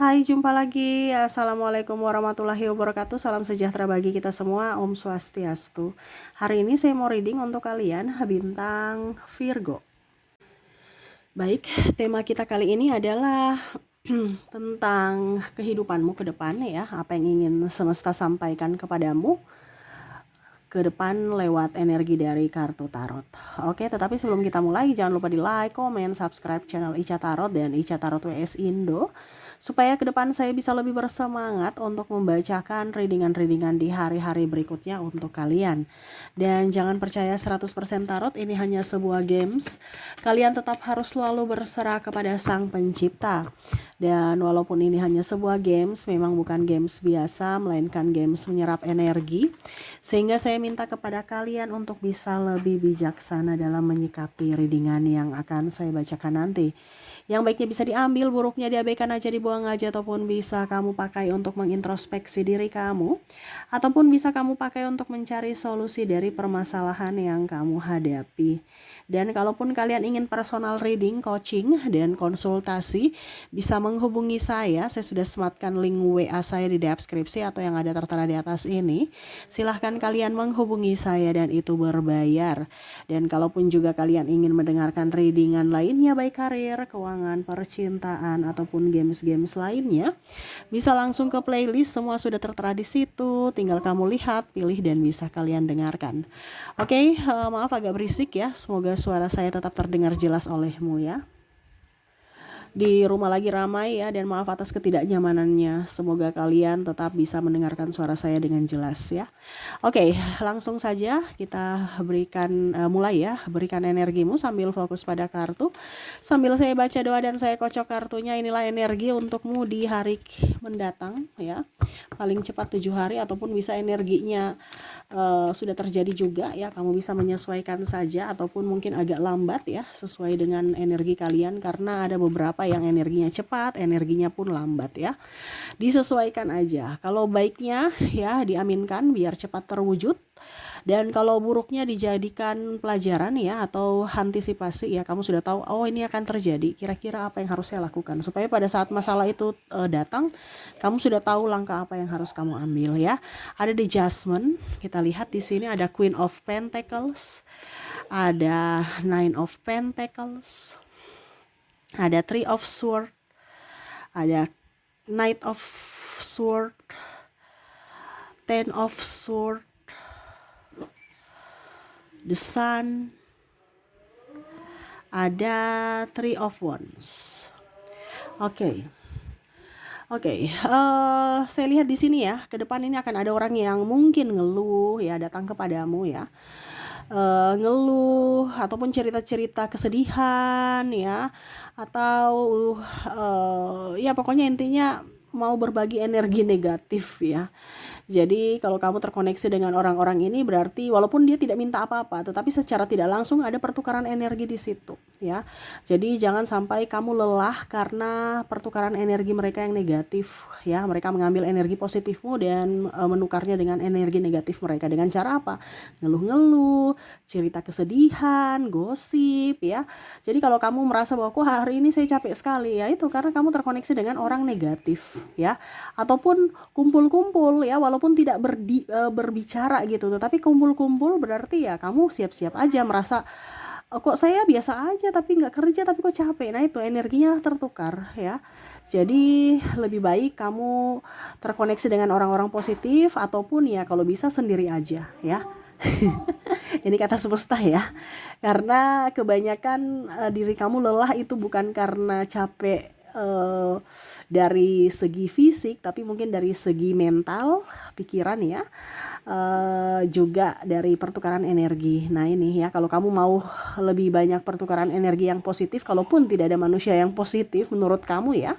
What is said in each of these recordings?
Hai, jumpa lagi. Assalamualaikum warahmatullahi wabarakatuh. Salam sejahtera bagi kita semua. Om Swastiastu. Hari ini saya mau reading untuk kalian bintang Virgo. Baik, tema kita kali ini adalah tentang kehidupanmu ke depan ya. Apa yang ingin semesta sampaikan kepadamu ke depan lewat energi dari kartu tarot. Oke, tetapi sebelum kita mulai jangan lupa di like, komen, subscribe channel Ica Tarot dan Ica Tarot WS Indo supaya ke depan saya bisa lebih bersemangat untuk membacakan readingan-readingan di hari-hari berikutnya untuk kalian. Dan jangan percaya 100% tarot ini hanya sebuah games. Kalian tetap harus selalu berserah kepada Sang Pencipta. Dan walaupun ini hanya sebuah games, memang bukan games biasa, melainkan games menyerap energi. Sehingga saya minta kepada kalian untuk bisa lebih bijaksana dalam menyikapi readingan yang akan saya bacakan nanti. Yang baiknya bisa diambil, buruknya diabaikan aja, dibuang aja, ataupun bisa kamu pakai untuk mengintrospeksi diri kamu, ataupun bisa kamu pakai untuk mencari solusi dari permasalahan yang kamu hadapi. Dan kalaupun kalian ingin personal reading, coaching, dan konsultasi, bisa menghubungi saya sudah sematkan link WA saya di deskripsi atau yang ada tertera di atas ini. Silahkan kalian menghubungi saya dan itu berbayar. Dan kalaupun juga kalian ingin mendengarkan readingan lainnya baik karir, keuangan, percintaan, ataupun games-games lainnya, bisa langsung ke playlist, semua sudah tertera di situ. Tinggal kamu lihat, pilih, dan bisa kalian dengarkan. Oke, maaf agak berisik ya. Semoga suara saya tetap terdengar jelas olehmu ya. Di rumah lagi ramai ya, dan maaf atas ketidaknyamanannya. Semoga kalian tetap bisa mendengarkan suara saya dengan jelas ya. Oke, langsung saja kita mulai ya. Berikan energimu sambil fokus pada kartu. Sambil saya baca doa dan saya kocok kartunya. Inilah energi untukmu di hari mendatang ya. Paling cepat 7 hari, ataupun bisa energinya sudah terjadi juga ya. Kamu bisa menyesuaikan saja, ataupun mungkin agak lambat ya, sesuai dengan energi kalian, karena ada beberapa yang energinya cepat, energinya pun lambat ya. Disesuaikan aja. Kalau baiknya ya diaminkan biar cepat terwujud. Dan kalau buruknya dijadikan pelajaran ya, atau antisipasi ya, kamu sudah tahu oh ini akan terjadi, kira-kira apa yang harus saya lakukan, supaya pada saat masalah itu datang, kamu sudah tahu langkah apa yang harus kamu ambil ya. Ada the Judgment, kita lihat di sini ada Queen of Pentacles, ada Nine of Pentacles, ada Three of Swords, ada Knight of Sword, Ten of Sword, the Sun, ada Three of Wands. Oke. Saya lihat di sini ya, ke depan ini akan ada orang yang mungkin ngeluh ya, datang kepadamu ya. Ngeluh ataupun cerita-cerita kesedihan ya, atau ya pokoknya intinya mau berbagi energi negatif ya. Jadi kalau kamu terkoneksi dengan orang-orang ini, berarti walaupun dia tidak minta apa-apa, tetapi secara tidak langsung ada pertukaran energi di situ ya. Jadi jangan sampai kamu lelah karena pertukaran energi mereka yang negatif ya. Mereka mengambil energi positifmu dan menukarnya dengan energi negatif mereka. Dengan cara apa? Ngeluh-ngeluh, cerita kesedihan, gosip ya. Jadi kalau kamu merasa bahwa kok hari ini saya capek sekali ya, itu karena kamu terkoneksi dengan orang negatif ya. Ataupun kumpul-kumpul ya, walaupun tidak berbicara gitu, tetapi kumpul-kumpul berarti ya kamu siap-siap aja merasa kok saya biasa aja tapi nggak kerja tapi kok capek. Nah itu energinya tertukar ya. Jadi lebih baik kamu terkoneksi dengan orang-orang positif, ataupun ya kalau bisa sendiri aja ya. Ini kata semesta ya. Karena kebanyakan diri kamu lelah itu bukan karena capek dari segi fisik, tapi mungkin dari segi mental, pikiran ya, juga dari pertukaran energi. Nah ini ya, kalau kamu mau lebih banyak pertukaran energi yang positif, kalaupun tidak ada manusia yang positif menurut kamu ya,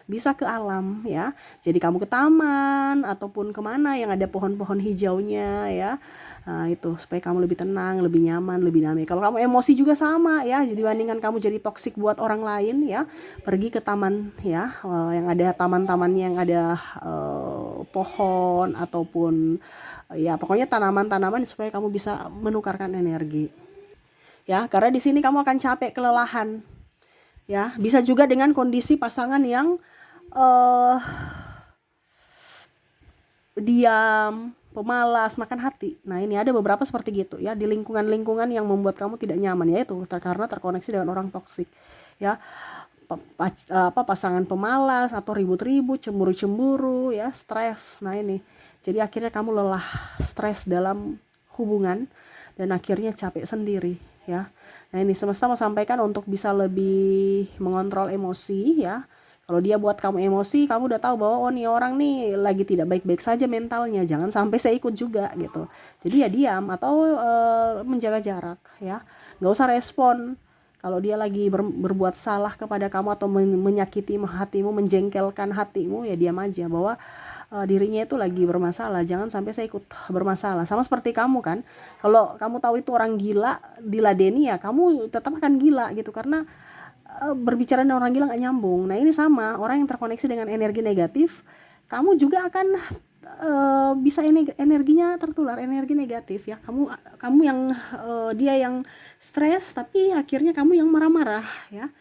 bisa ke alam ya. Jadi kamu ke taman ataupun kemana yang ada pohon-pohon hijaunya ya. Nah, itu supaya kamu lebih tenang, lebih nyaman, lebih damai. Kalau kamu emosi juga sama ya. Jadi dibandingkan kamu jadi toksik buat orang lain ya, pergi ke taman ya, yang ada taman-tamannya, yang ada pohon ataupun ya pokoknya tanaman-tanaman, supaya kamu bisa menukarkan energi. Ya, karena di sini kamu akan capek, kelelahan. Ya, bisa juga dengan kondisi pasangan yang eh diam, pemalas, makan hati. Nah, ini ada beberapa seperti gitu ya, di lingkungan-lingkungan yang membuat kamu tidak nyaman, yaitu karena terkoneksi dengan orang toksik ya. Pasangan pemalas atau ribut-ribut, cemburu-cemburu ya, stres. Nah, ini jadi akhirnya kamu lelah, stres dalam hubungan, dan akhirnya capek sendiri ya. Nah, ini semesta mau sampaikan untuk bisa lebih mengontrol emosi ya. Kalau dia buat kamu emosi, kamu udah tahu bahwa oh nih orang nih lagi tidak baik-baik saja mentalnya, jangan sampai saya ikut juga gitu. Jadi ya diam atau menjaga jarak ya, nggak usah respon. Kalau dia lagi berbuat salah kepada kamu atau menyakiti hatimu, menjengkelkan hatimu, ya diam aja bahwa dirinya itu lagi bermasalah, jangan sampai saya ikut bermasalah. Sama seperti kamu kan, kalau kamu tahu itu orang gila, diladeni ya kamu tetap akan gila gitu, karena berbicara dengan orang gila nggak nyambung. Nah, ini sama, orang yang terkoneksi dengan energi negatif, kamu juga akan bisa energinya tertular, energi negatif ya. Kamu yang dia yang stres, tapi akhirnya kamu yang marah-marah ya,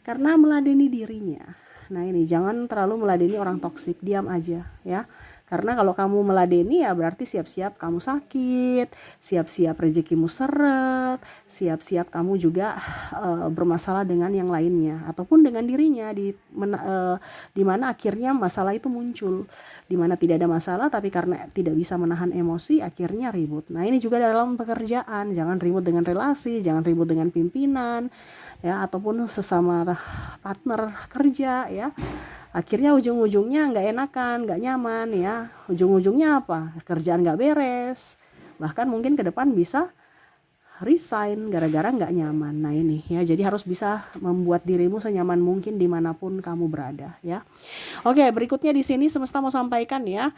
karena meladeni dirinya. Nah, ini jangan terlalu meladeni orang toksik, diam aja ya. Karena kalau kamu meladeni ya berarti siap-siap kamu sakit, siap-siap rezekimu seret, siap-siap kamu juga bermasalah dengan yang lainnya ataupun dengan dirinya, di mana akhirnya masalah itu muncul. Di mana tidak ada masalah tapi karena tidak bisa menahan emosi akhirnya ribut. Nah, ini juga dalam pekerjaan, jangan ribut dengan relasi, jangan ribut dengan pimpinan ya, ataupun sesama partner kerja ya. Akhirnya ujung-ujungnya nggak enakan, nggak nyaman ya. Ujung-ujungnya apa? Kerjaan nggak beres, bahkan mungkin ke depan bisa resign gara-gara nggak nyaman. Nah, ini ya, jadi harus bisa membuat dirimu senyaman mungkin dimanapun kamu berada ya. Oke, berikutnya di sini semesta mau sampaikan ya,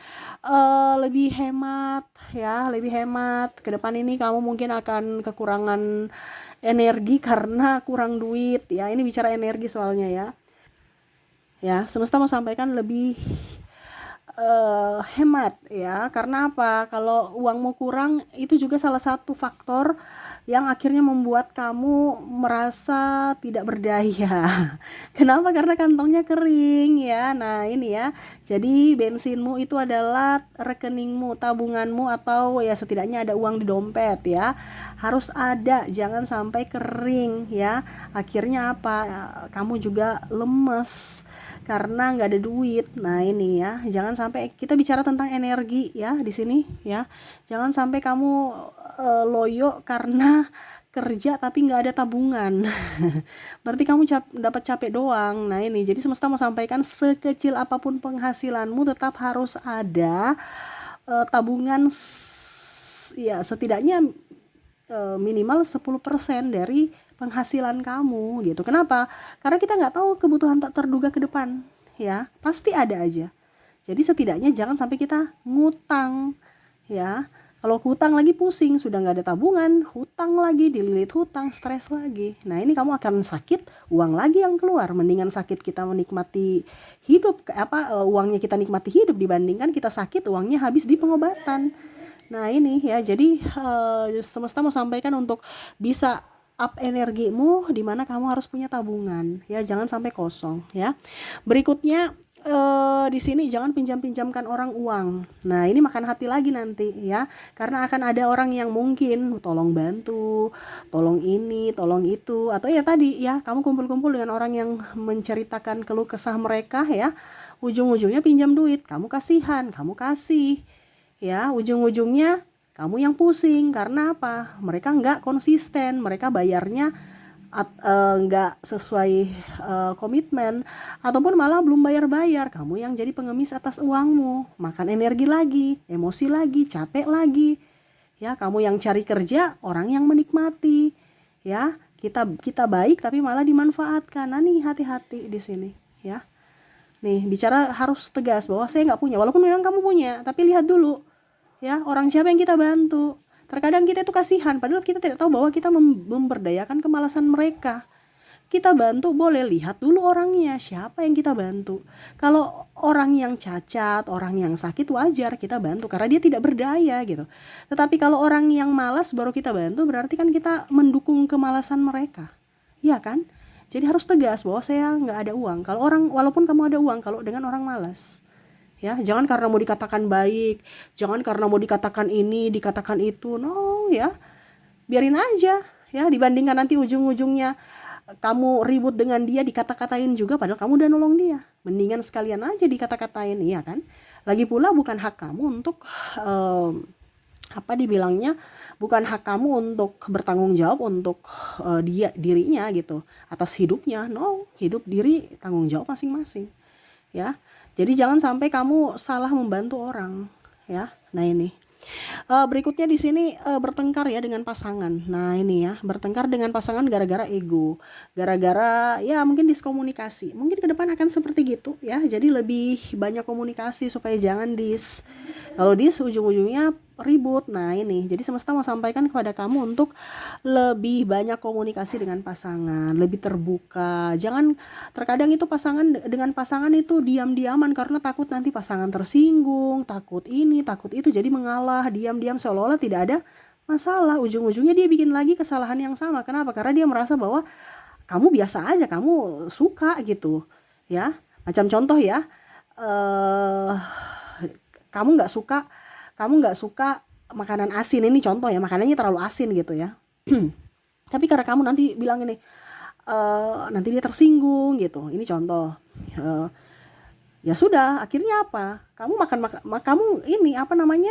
lebih hemat ya, lebih hemat. Ke depan ini kamu mungkin akan kekurangan energi karena kurang duit ya. Ini bicara energi soalnya ya. Ya, semesta mau sampaikan lebih hemat ya. Karena apa? Kalau uangmu kurang, itu juga salah satu faktor yang akhirnya membuat kamu merasa tidak berdaya. Kenapa? Karena kantongnya kering ya. Nah, ini ya. Jadi bensinmu itu adalah rekeningmu, tabunganmu, atau ya setidaknya ada uang di dompet ya. Harus ada, jangan sampai kering ya. Akhirnya apa? Kamu juga lemes karena nggak ada duit. Nah, ini ya, jangan sampai, kita bicara tentang energi ya di sini ya. Jangan sampai kamu loyo karena kerja tapi nggak ada tabungan. Berarti kamu dapat capek doang. Nah, ini jadi semesta mau sampaikan, sekecil apapun penghasilanmu tetap harus ada tabungan ya, setidaknya minimal 10% dari penghasilan kamu gitu. Kenapa? Karena kita nggak tahu kebutuhan tak terduga ke depan ya, pasti ada aja. Jadi setidaknya jangan sampai kita ngutang ya. Kalau hutang lagi pusing, sudah nggak ada tabungan, hutang lagi, dililit hutang, stres lagi. Nah, ini kamu akan sakit, uang lagi yang keluar. Mendingan sakit kita menikmati hidup, uangnya kita nikmati hidup, dibandingkan kita sakit uangnya habis di pengobatan. Nah, ini ya, jadi semesta mau sampaikan untuk bisa up energimu, di mana kamu harus punya tabungan ya, jangan sampai kosong ya. Berikutnya di sini jangan pinjam-pinjamkan orang uang. Nah, ini makan hati lagi nanti ya, karena akan ada orang yang mungkin tolong bantu, tolong ini, tolong itu, atau ya tadi ya, kamu kumpul-kumpul dengan orang yang menceritakan keluh kesah mereka ya, ujung-ujungnya pinjam duit, kamu kasihan, kamu kasih ya, ujung-ujungnya kamu yang pusing. Karena apa? Mereka nggak konsisten, mereka bayarnya nggak sesuai komitmen, ataupun malah belum bayar-bayar. Kamu yang jadi pengemis atas uangmu, makan energi lagi, emosi lagi, capek lagi ya. Kamu yang cari kerja, orang yang menikmati ya. Kita baik tapi malah dimanfaatkan. Nah, nih hati-hati di sini ya. Nih bicara harus tegas bahwa saya nggak punya, walaupun memang kamu punya, tapi lihat dulu ya, orang siapa yang kita bantu. Terkadang kita itu kasihan, padahal kita tidak tahu bahwa kita memberdayakan kemalasan mereka. Kita bantu boleh, lihat dulu orangnya, siapa yang kita bantu. Kalau orang yang cacat, orang yang sakit, wajar kita bantu karena dia tidak berdaya gitu. Tetapi kalau orang yang malas baru kita bantu, berarti kan kita mendukung kemalasan mereka. Iya kan? Jadi harus tegas bahwa saya nggak ada uang. Kalau orang, walaupun kamu ada uang, kalau dengan orang malas, ya jangan karena mau dikatakan baik, jangan karena mau dikatakan ini, dikatakan itu, no ya, biarin aja ya, dibandingkan nanti ujung-ujungnya kamu ribut dengan dia, dikata-katain juga padahal kamu udah nolong dia. Mendingan sekalian aja dikata-katain, iya kan? Lagi pula bukan hak kamu untuk apa dibilangnya, bukan hak kamu untuk bertanggung jawab untuk dirinya gitu, atas hidupnya. No, hidup diri tanggung jawab masing-masing ya. Jadi jangan sampai kamu salah membantu orang ya. Nah ini berikutnya di sini bertengkar ya dengan pasangan. Nah ini ya, bertengkar dengan pasangan gara-gara ego, gara-gara ya mungkin diskomunikasi. Mungkin ke depan akan seperti gitu ya. Jadi lebih banyak komunikasi supaya jangan kalau ujung-ujungnya ribut. Nah ini, jadi semesta mau sampaikan kepada kamu untuk lebih banyak komunikasi dengan pasangan, lebih terbuka. Jangan, terkadang itu dengan pasangan itu diam-diaman karena takut nanti pasangan tersinggung, takut ini, takut itu, jadi mengalah, diam-diam seolah-olah tidak ada masalah. Ujung-ujungnya dia bikin lagi kesalahan yang sama. Kenapa? Karena dia merasa bahwa kamu biasa aja, kamu suka gitu ya. Macam contoh ya, eh kamu nggak suka makanan asin, ini contoh ya, makanannya terlalu asin gitu ya. Tapi karena kamu nanti bilang ini, nanti dia tersinggung gitu, ini contoh. Eh, ya sudah, akhirnya apa, kamu kamu ini apa namanya,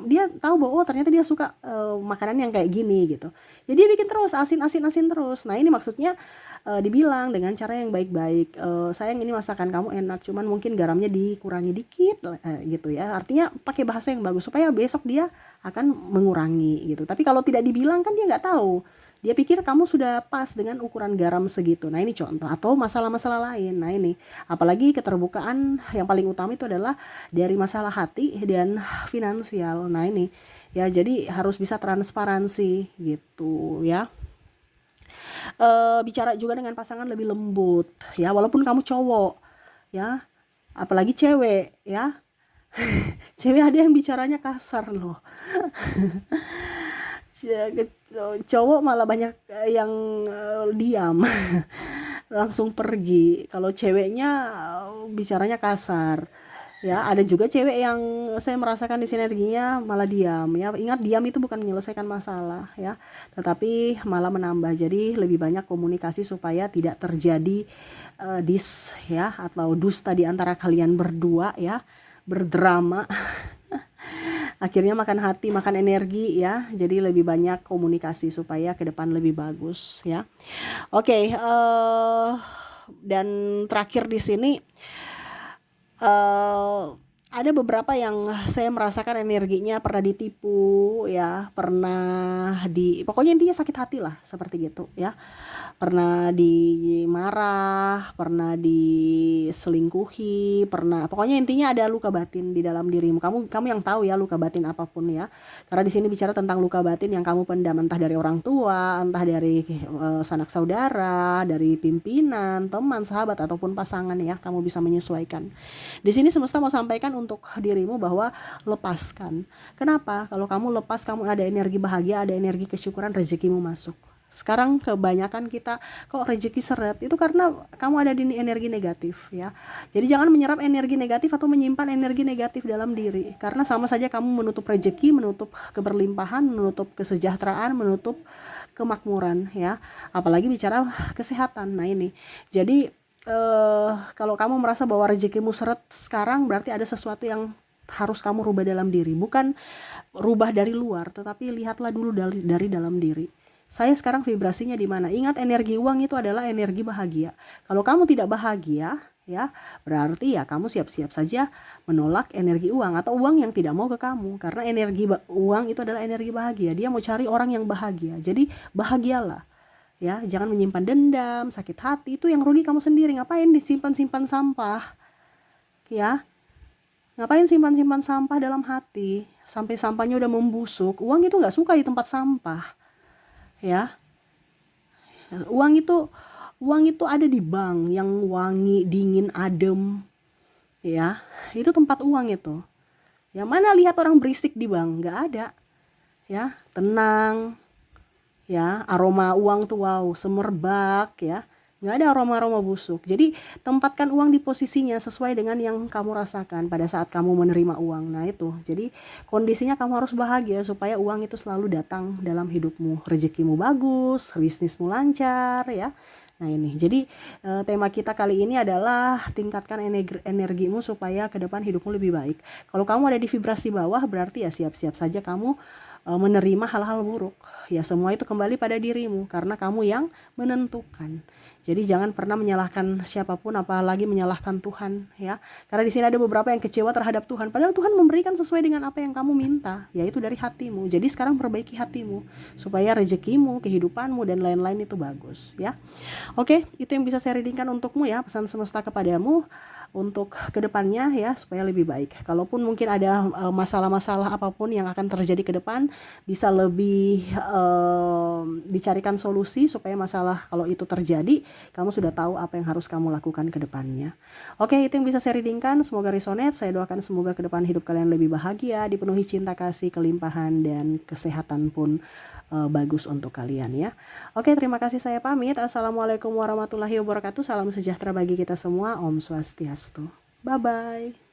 dia tahu bahwa oh ternyata dia suka makanan yang kayak gini gitu, jadi dia bikin terus asin asin asin terus. Nah ini maksudnya dibilang dengan cara yang baik-baik, sayang ini masakan kamu enak, cuman mungkin garamnya dikurangi dikit gitu ya, artinya pakai bahasa yang bagus supaya besok dia akan mengurangi gitu. Tapi kalau tidak dibilang kan dia nggak tahu, dia pikir kamu sudah pas dengan ukuran garam segitu. Nah ini contoh, atau masalah-masalah lain. Nah ini, apalagi keterbukaan yang paling utama itu adalah dari masalah hati dan finansial. Nah ini ya, jadi harus bisa transparansi gitu ya. Bicara juga dengan pasangan lebih lembut ya, walaupun kamu cowok ya, apalagi cewek ya. Cewek ada yang bicaranya kasar loh. Cowok malah banyak yang diam langsung pergi. Kalau ceweknya bicaranya kasar ya. Ada juga cewek yang saya merasakan di sinerginya malah diam ya. Ingat, diam itu bukan menyelesaikan masalah ya, tetapi malah menambah. Jadi lebih banyak komunikasi supaya tidak terjadi ya, atau dusta di antara kalian berdua ya, berdrama. Akhirnya makan hati, makan energi ya. Jadi lebih banyak komunikasi supaya ke depan lebih bagus ya. Oke, dan terakhir di sini ada beberapa yang saya merasakan energinya pernah ditipu ya, pokoknya intinya sakit hati lah seperti gitu ya. Pernah dimarah, pernah diselingkuhi, pokoknya intinya ada luka batin di dalam dirimu. Kamu yang tahu ya luka batin apapun ya. Karena di sini bicara tentang luka batin yang kamu pendam, entah dari orang tua, entah dari sanak saudara, dari pimpinan, teman, sahabat ataupun pasangan ya. Kamu bisa menyesuaikan. Di sini semesta mau sampaikan untuk dirimu bahwa lepaskan. Kenapa? Kalau kamu lepas, kamu ada energi bahagia, ada energi kesyukuran, rezekimu masuk. Sekarang kebanyakan kita kok rezeki seret, itu karena kamu ada di energi negatif ya. Jadi jangan menyerap energi negatif atau menyimpan energi negatif dalam diri, karena sama saja kamu menutup rezeki, menutup keberlimpahan, menutup kesejahteraan, menutup kemakmuran ya. Apalagi bicara kesehatan. Nah ini, jadi kalau kamu merasa bahwa rezekimu seret sekarang, berarti ada sesuatu yang harus kamu rubah dalam diri. Bukan rubah dari luar, tetapi lihatlah dulu dari dalam diri. Saya sekarang vibrasinya di mana? Ingat, energi uang itu adalah energi bahagia. Kalau kamu tidak bahagia ya, berarti ya kamu siap-siap saja menolak energi uang atau uang yang tidak mau ke kamu, karena energi uang itu adalah energi bahagia. Dia mau cari orang yang bahagia. Jadi bahagialah ya, jangan menyimpan dendam, sakit hati, itu yang rugi kamu sendiri. Ngapain disimpan-simpan sampah ya? Ngapain simpan-simpan sampah dalam hati sampai sampahnya udah membusuk? Uang itu nggak suka di tempat sampah ya. Uang itu ada di bank yang wangi, dingin, adem ya. Itu tempat uang itu. Yang mana lihat orang berisik di bank? Nggak ada ya. Tenang ya, aroma uang tuh wow, semerbak ya. nggak ada aroma-aroma busuk. Jadi tempatkan uang di posisinya sesuai dengan yang kamu rasakan pada saat kamu menerima uang. Nah itu, jadi kondisinya kamu harus bahagia supaya uang itu selalu datang dalam hidupmu. Rezekimu bagus, bisnismu lancar ya. Nah ini, jadi tema kita kali ini adalah tingkatkan energimu supaya ke depan hidupmu lebih baik. Kalau kamu ada di vibrasi bawah, berarti ya siap-siap saja kamu menerima hal-hal buruk. Ya semua itu kembali pada dirimu karena kamu yang menentukan. Jadi jangan pernah menyalahkan siapapun, apalagi menyalahkan Tuhan ya. Karena di sini ada beberapa yang kecewa terhadap Tuhan. Padahal Tuhan memberikan sesuai dengan apa yang kamu minta, yaitu dari hatimu. Jadi sekarang perbaiki hatimu supaya rezekimu, kehidupanmu dan lain-lain itu bagus ya. Oke, itu yang bisa saya readingkan untukmu ya, pesan semesta kepadamu untuk kedepannya ya supaya lebih baik. Kalaupun mungkin ada masalah-masalah apapun yang akan terjadi ke depan, bisa lebih dicarikan solusi supaya masalah kalau itu terjadi, kamu sudah tahu apa yang harus kamu lakukan ke depannya. Oke, itu yang bisa saya readingkan. Semoga resonate. Saya doakan semoga ke depan hidup kalian lebih bahagia, dipenuhi cinta kasih, kelimpahan dan kesehatan pun bagus untuk kalian ya. Oke, terima kasih, saya pamit. Assalamualaikum warahmatullahi wabarakatuh. Salam sejahtera bagi kita semua. Om Swastiastu. Bye bye.